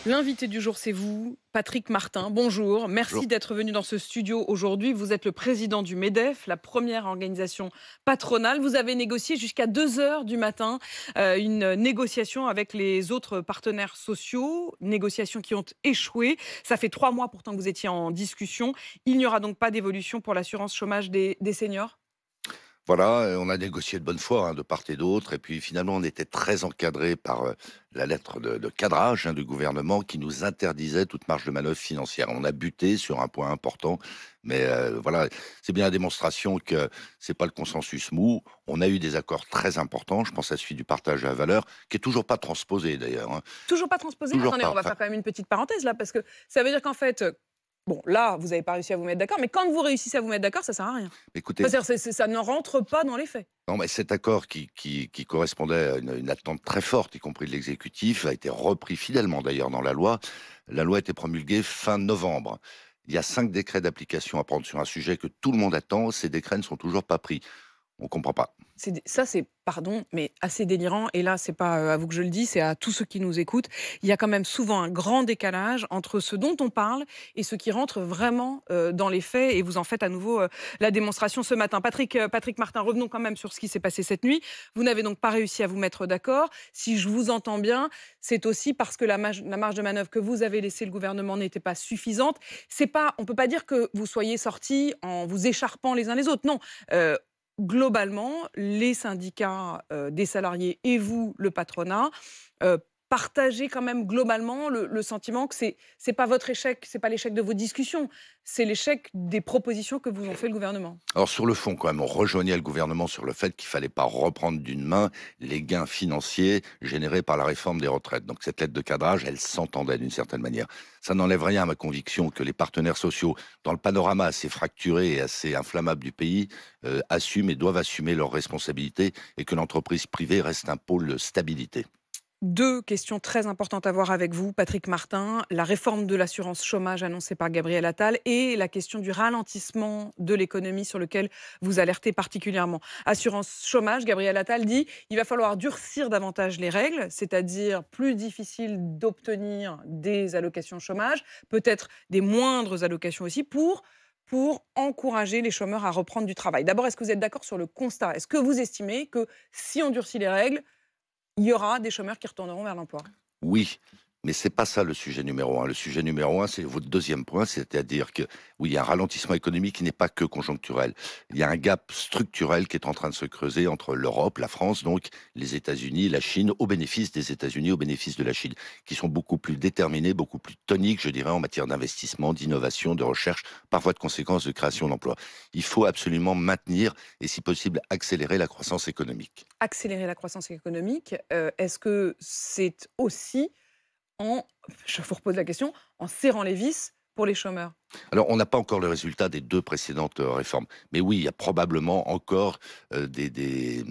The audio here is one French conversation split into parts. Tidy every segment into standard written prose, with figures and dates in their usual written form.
L'invité du jour, c'est vous, Patrick Martin. Bonjour, merci Bonjour. d'être venu dans ce studio aujourd'hui. Vous êtes le président du MEDEF, la première organisation patronale. Vous avez négocié jusqu'à 2 heures du matin une négociation avec les autres partenaires sociaux, négociations qui ont échoué. Ça fait 3 mois pourtant que vous étiez en discussion. Il n'y aura donc pas d'évolution pour l'assurance chômage des seniors? Voilà, on a négocié de bonne foi, de part et d'autre et puis finalement on était très encadré par, la lettre de cadrage, du gouvernement qui nous interdisait toute marge de manœuvre financière. On a buté sur un point important, mais voilà, c'est bien la démonstration que c'est pas le consensus mou. On a eu des accords très importants, je pense à celui du partage de la valeur, qui est toujours pas transposé d'ailleurs, Toujours pas transposé? toujours Attendez, pas. on va Enfin, faire quand même une petite parenthèse là, parce que ça veut dire qu'en fait, bon, là, vous n'avez pas réussi à vous mettre d'accord, mais quand vous réussissez à vous mettre d'accord, ça sert à rien. écoutez, Enfin, c'est-à-dire, ça ne rentre pas dans les faits. non, mais cet accord qui correspondait à une attente très forte, y compris de l'exécutif, a été repris fidèlement d'ailleurs dans la loi. La loi a été promulguée fin novembre. Il y a 5 décrets d'application à prendre sur un sujet que tout le monde attend. Ces décrets ne sont toujours pas pris. On comprend pas. Ça, c'est, pardon, mais assez délirant. Et là, c'est pas à vous que je le dis, c'est à tous ceux qui nous écoutent. Il y a quand même souvent un grand décalage entre ce dont on parle et ce qui rentre vraiment dans les faits. Et vous en faites à nouveau la démonstration ce matin. Patrick Martin, revenons quand même sur ce qui s'est passé cette nuit. Vous n'avez donc pas réussi à vous mettre d'accord. Si je vous entends bien, c'est aussi parce que la marge de manœuvre que vous avez laissée le gouvernement n'était pas suffisante. C'est pas, on peut pas dire que vous soyez sortis en vous écharpant les uns les autres. Non. Euh, Globalement, les syndicats des salariés et vous, le patronat, heu, partagez quand même globalement le sentiment que c'est pas votre échec, c'est pas l'échec de vos discussions, c'est l'échec des propositions que vous ont fait le gouvernement? Alors sur le fond, quand même, on rejoignait le gouvernement sur le fait qu'il fallait pas reprendre d'une main les gains financiers générés par la réforme des retraites. Donc cette lettre de cadrage, elle s'entendait d'une certaine manière. Ça n'enlève rien à ma conviction que les partenaires sociaux, dans le panorama assez fracturé et assez inflammable du pays, assument et doivent assumer leurs responsabilités et que l'entreprise privée reste un pôle de stabilité. 2 questions très importantes à voir avec vous, Patrick Martin. La réforme de l'assurance chômage annoncée par Gabriel Attal et la question du ralentissement de l'économie sur lequel vous alertez particulièrement. Assurance chômage, Gabriel Attal dit il va falloir durcir davantage les règles, c'est-à-dire plus difficile d'obtenir des allocations chômage, peut-être des moindres allocations aussi, pour encourager les chômeurs à reprendre du travail. D'abord, est-ce que vous êtes d'accord sur le constat? Est-ce que vous estimez que si on durcit les règles, il y aura des chômeurs qui retourneront vers l'emploi? Oui, mais c'est pas ça le sujet numéro un. Le sujet numéro un, c'est votre deuxième point, c'est-à-dire que oui, il y a un ralentissement économique qui n'est pas que conjoncturel. Il y a un gap structurel qui est en train de se creuser entre l'Europe, la France, donc les États-Unis, la Chine, au bénéfice des États-Unis, au bénéfice de la Chine, qui sont beaucoup plus déterminés, beaucoup plus toniques, je dirais, en matière d'investissement, d'innovation, de recherche, par voie de conséquence de création d'emplois. Il faut absolument maintenir et, si possible, accélérer la croissance économique. Accélérer la croissance économique, est-ce que c'est aussi en je vous repose la question, en serrant les vis pour les chômeurs? Alors, on n'a pas encore le résultat des 2 précédentes, réformes. Mais oui, il y a probablement encore, des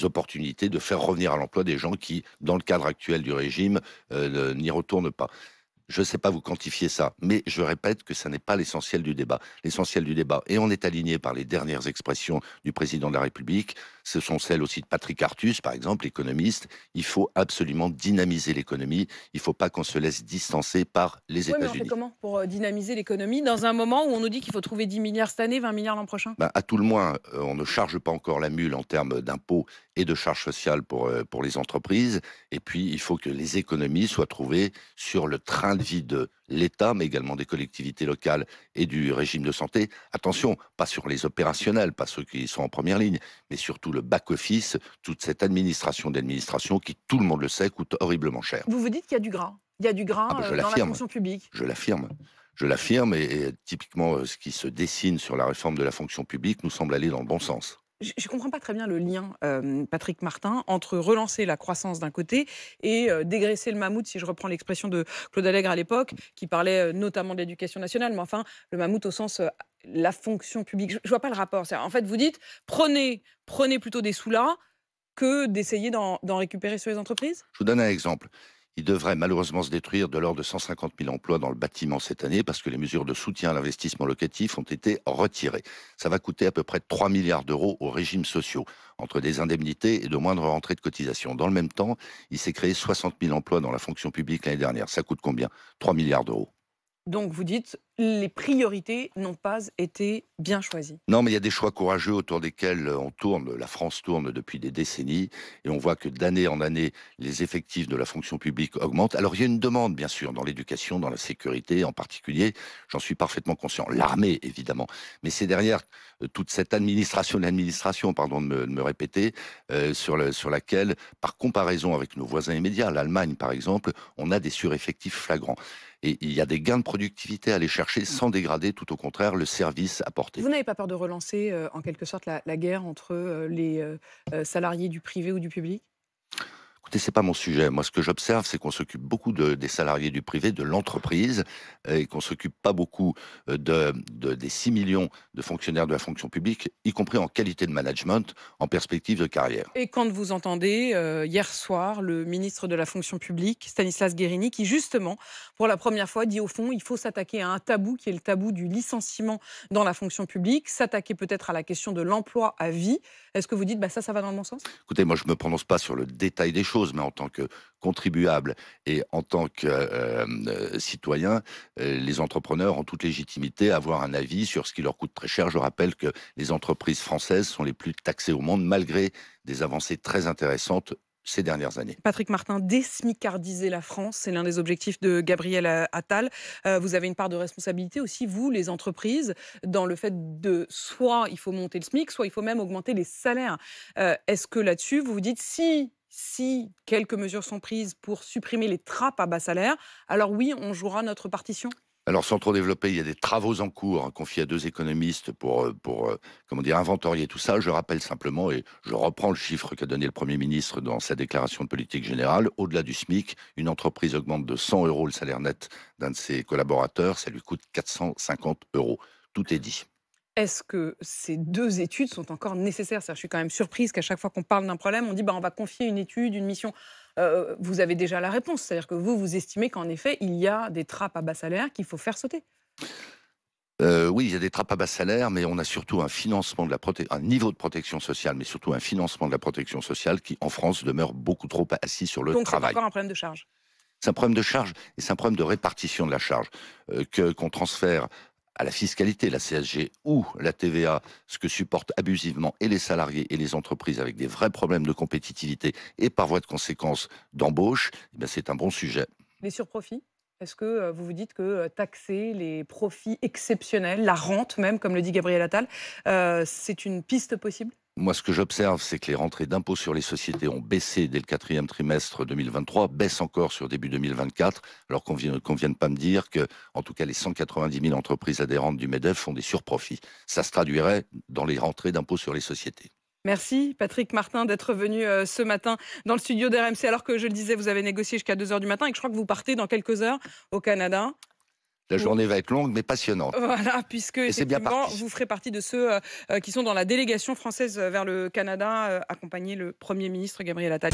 opportunités de faire revenir à l'emploi des gens qui, dans le cadre actuel du régime, n'y retournent pas. Je ne sais pas vous quantifier ça, mais je répète que ça n'est pas l'essentiel du débat. L'essentiel du débat, et on est aligné par les dernières expressions du président de la République, ce sont celles aussi de Patrick Artus, par exemple, l'économiste. Il faut absolument dynamiser l'économie. Il ne faut pas qu'on se laisse distancer par les Oui, mais on fait États-Unis. comment pour, dynamiser l'économie dans un moment où on nous dit qu'il faut trouver 10 milliards cette année, 20 milliards l'an prochain? Ben, à tout le moins, on ne charge pas encore la mule en termes d'impôts et de charges sociales pour les entreprises. Et puis, il faut que les économies soient trouvées sur le train de vie de l'État, mais également des collectivités locales et du régime de santé. Attention, pas sur les opérationnels, pas ceux qui sont en première ligne, mais surtout le back-office, toute cette administration d'administration qui, tout le monde le sait, coûte horriblement cher. Vous vous dites qu'il y a du gras. Il y a du Ah ben, gras, je dans la l'affirme. fonction publique. Je l'affirme. Je l'affirme et typiquement, ce qui se dessine sur la réforme de la fonction publique nous semble aller dans le bon sens. Je ne comprends pas très bien le lien, Patrick Martin, entre relancer la croissance d'un côté et dégraisser le mammouth, si je reprends l'expression de Claude Allègre à l'époque, qui parlait notamment de l'éducation nationale, mais enfin, le mammouth au sens la fonction publique. Je ne vois pas le rapport. En fait, vous dites, prenez plutôt des sous là que d'essayer d'en récupérer sur les entreprises? Je vous donne un exemple. Il devrait malheureusement se détruire de l'ordre de 150 000 emplois dans le bâtiment cette année parce que les mesures de soutien à l'investissement locatif ont été retirées. Ça va coûter à peu près 3 milliards d'euros aux régimes sociaux, entre des indemnités et de moindres rentrées de cotisations. Dans le même temps, il s'est créé 60 000 emplois dans la fonction publique l'année dernière. Ça coûte combien? 3 milliards d'euros. Donc vous dites, les priorités n'ont pas été bien choisies. Non, mais il y a des choix courageux autour desquels on tourne, la France tourne depuis des décennies, et on voit que d'année en année, les effectifs de la fonction publique augmentent. Alors il y a une demande, bien sûr, dans l'éducation, dans la sécurité en particulier, j'en suis parfaitement conscient. L'armée, évidemment. Mais c'est derrière toute cette l'administration, pardon de me répéter, sur laquelle, par comparaison avec nos voisins immédiats, l'Allemagne par exemple, on a des sureffectifs flagrants. Et il y a des gains de productivité à aller chercher sans dégrader, tout au contraire, le service apporté. Vous n'avez pas peur de relancer, en quelque sorte, la guerre entre les salariés du privé ou du public? Écoutez, c'est pas mon sujet. Moi, ce que j'observe, c'est qu'on s'occupe beaucoup des salariés du privé, de l'entreprise, et qu'on s'occupe pas beaucoup des 6 millions de fonctionnaires de la fonction publique, y compris en qualité de management, en perspective de carrière. Et quand vous entendez, hier soir, le ministre de la fonction publique, Stanislas Guerini, qui justement, pour la première fois, dit au fond, il faut s'attaquer à un tabou qui est le tabou du licenciement dans la fonction publique, s'attaquer peut-être à la question de l'emploi à vie. Est-ce que vous dites, bah ça va dans le bon sens? Écoutez, moi, je me prononce pas sur le détail des choses, mais en tant que contribuable et en tant que citoyen, les entrepreneurs ont toute légitimité à avoir un avis sur ce qui leur coûte très cher. Je rappelle que les entreprises françaises sont les plus taxées au monde, malgré des avancées très intéressantes ces dernières années. Patrick Martin, désmicardiser la France, c'est l'un des objectifs de Gabriel Attal. Vous avez une part de responsabilité aussi, vous, les entreprises, dans le fait de soit il faut monter le SMIC, soit il faut même augmenter les salaires. Est-ce que là-dessus, vous vous dites si quelques mesures sont prises pour supprimer les trappes à bas salaire, alors oui, on jouera notre partition? Alors, sans trop développer, il y a des travaux en cours confiés à 2 économistes pour comment dire, inventorier tout ça. Je rappelle simplement, et je reprends le chiffre qu'a donné le Premier ministre dans sa déclaration de politique générale, au-delà du SMIC, une entreprise augmente de 100 euros le salaire net d'un de ses collaborateurs, ça lui coûte 450 euros. Tout est dit. Est-ce que ces 2 études sont encore nécessaires? C'est-à-dire, je suis quand même surprise qu'à chaque fois qu'on parle d'un problème, on dit: «Bah, on va confier une étude, une mission». Vous avez déjà la réponse, c'est-à-dire que vous estimez qu'en effet, il y a des trappes à bas salaire qu'il faut faire sauter? Oui, il y a des trappes à bas salaire, mais on a surtout un financement un niveau de protection sociale, mais surtout un financement de la protection sociale qui, en France, demeure beaucoup trop assis sur le Donc c'est travail. encore un problème de charge? C'est un problème de charge et c'est un problème de répartition de la charge. Qu'on transfère à la fiscalité, la CSG ou la TVA, ce que supportent abusivement et les salariés et les entreprises avec des vrais problèmes de compétitivité et par voie de conséquence d'embauche, eh bien c'est un bon sujet. Les surprofits? Est-ce que, vous vous dites que, taxer les profits exceptionnels, la rente même, comme le dit Gabriel Attal, c'est une piste possible? Moi, ce que j'observe, c'est que les rentrées d'impôts sur les sociétés ont baissé dès le 4e trimestre 2023, baissent encore sur début 2024, alors qu'on vienne pas me dire que, en tout cas, les 190 000 entreprises adhérentes du MEDEF font des surprofits. Ça se traduirait dans les rentrées d'impôts sur les sociétés. Merci Patrick Martin d'être venu, ce matin dans le studio d'RMC alors que, je le disais, vous avez négocié jusqu'à 2 heures du matin et que je crois que vous partez dans quelques heures au Canada. La Pour journée va être longue, mais passionnante. voilà, puisque Et c'est bien effectivement, parti. vous ferez partie de ceux, qui sont dans la délégation française vers le Canada, accompagner le Premier ministre Gabriel Attal.